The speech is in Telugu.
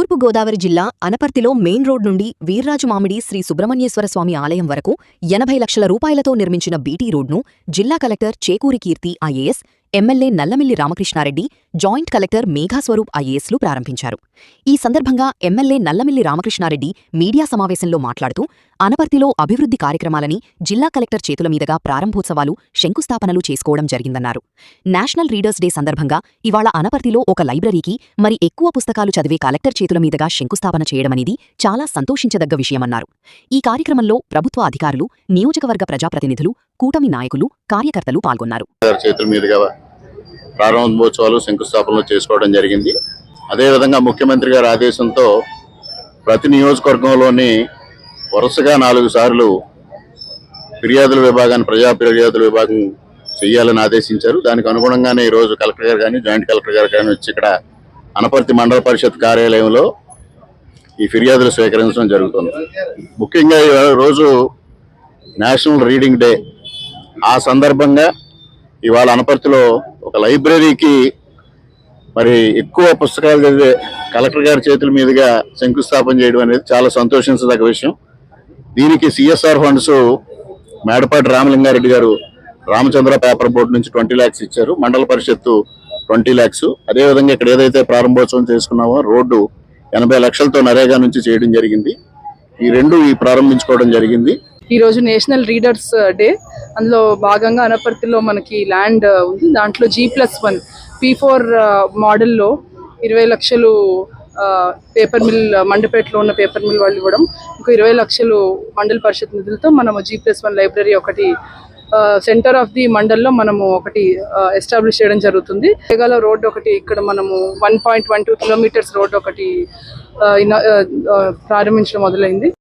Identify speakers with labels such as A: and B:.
A: తూర్పు గోదావరి జిల్లా అనపర్తిలో మెయిన్ రోడ్ నుండి వీర్రాజు మామిడి శ్రీ సుబ్రహ్మణ్యేశ్వర స్వామి ఆలయం వరకు 80 లక్షల రూపాయలతో నిర్మించిన బీటీ రోడ్ను జిల్లా collector Chekuri Keerthi IAS, MLA Nallamilli Ramakrishna Reddy, joint collector Megha Swaroop ఐఏఎస్లు ప్రారంభించారు. ఈ సందర్భంగా ఎమ్మెల్యే నల్లమిల్లి రామకృష్ణారెడ్డి మీడియా సమావేశంలో మాట్లాడుతూ అనపర్తిలో అభివృద్ధి కార్యక్రమాలని జిల్లా కలెక్టర్ చేతుల మీదుగా ప్రారంభోత్సవాలు, శంకుస్థాపనలు చేసుకోవడం జరిగిందన్నారు. నేషనల్ రీడర్స్ డే సందర్భంగా ఇవాళ అనపర్తిలో ఒక లైబ్రరీకి మరి ఎక్కువ పుస్తకాలు చదివే కలెక్టర్ చేతుల మీదుగా శంకుస్థాపన చేయడమనేది చాలా సంతోషించదగ్గ విషయమన్నారు. ఈ కార్యక్రమంలో ప్రభుత్వ అధికారులు, నియోజకవర్గ ప్రజాప్రతినిధులు, కూటమి నాయకులు, కార్యకర్తలు పాల్గొన్నారు.
B: ప్రారంభోత్సవాలు, శంకుస్థాపనలు చేసుకోవడం జరిగింది. అదేవిధంగా ముఖ్యమంత్రి గారి ఆదేశంతో ప్రతి నియోజకవర్గంలోని వరుసగా 4 సార్లు ఫిర్యాదుల విభాగాన్ని ప్రజా ఫిర్యాదుల విభాగం చేయాలని ఆదేశించారు. దానికి అనుగుణంగానే ఈరోజు కలెక్టర్ గారు కానీ, జాయింట్ కలెక్టర్ గారు కానీ వచ్చి ఇక్కడ అనపర్తి మండల పరిషత్ కార్యాలయంలో ఈ ఫిర్యాదులు స్వీకరించడం జరుగుతుంది. ముఖ్యంగా ఈరోజు నేషనల్ రీడింగ్ డే. ఆ సందర్భంగా ఇవాళ అనపర్తిలో ఒక లైబ్రరీకి మరి ఎక్కువ పుస్తకాలు చదివే కలెక్టర్ గారి చేతుల మీదుగా శంకుస్థాపన చేయడం అనేది చాలా సంతోషించదగ్గ విషయం. దీనికి సిఎస్ఆర్ ఫండ్స్ మేడపాటి రామలింగారెడ్డి గారు రామచంద్ర పేపర్ బోర్డు నుంచి 20 lakhs ఇచ్చారు. మండల పరిషత్తు 20 lakhs. అదేవిధంగా ఇక్కడ ఏదైతే ప్రారంభోత్సవం చేసుకున్నామో రోడ్డు 80 లక్షలతో నరేగా నుంచి చేయడం జరిగింది. ఈ రెండు ప్రారంభించుకోవడం జరిగింది.
C: ఈ రోజు నేషనల్ రీడర్స్ డే. అందులో భాగంగా అనపర్తిలో మనకి ల్యాండ్ ఉంది. దాంట్లో G+1 P4 మోడల్లో 20 లక్షలు పేపర్ మిల్, మండపేటలో ఉన్న పేపర్ మిల్ వాళ్ళు ఇవ్వడం, ఇంకో 20 లక్షలు మండల పరిషత్ నిధులతో మనము G+1 లైబ్రరీ ఒకటి సెంటర్ ఆఫ్ ది మండల్లో మనము ఒకటి ఎస్టాబ్లిష్ చేయడం జరుగుతుంది. వేగాల రోడ్ ఒకటి ఇక్కడ మనము 1.12 కిలోమీటర్స్ రోడ్ ఒకటి ప్రారంభించడం మొదలైంది.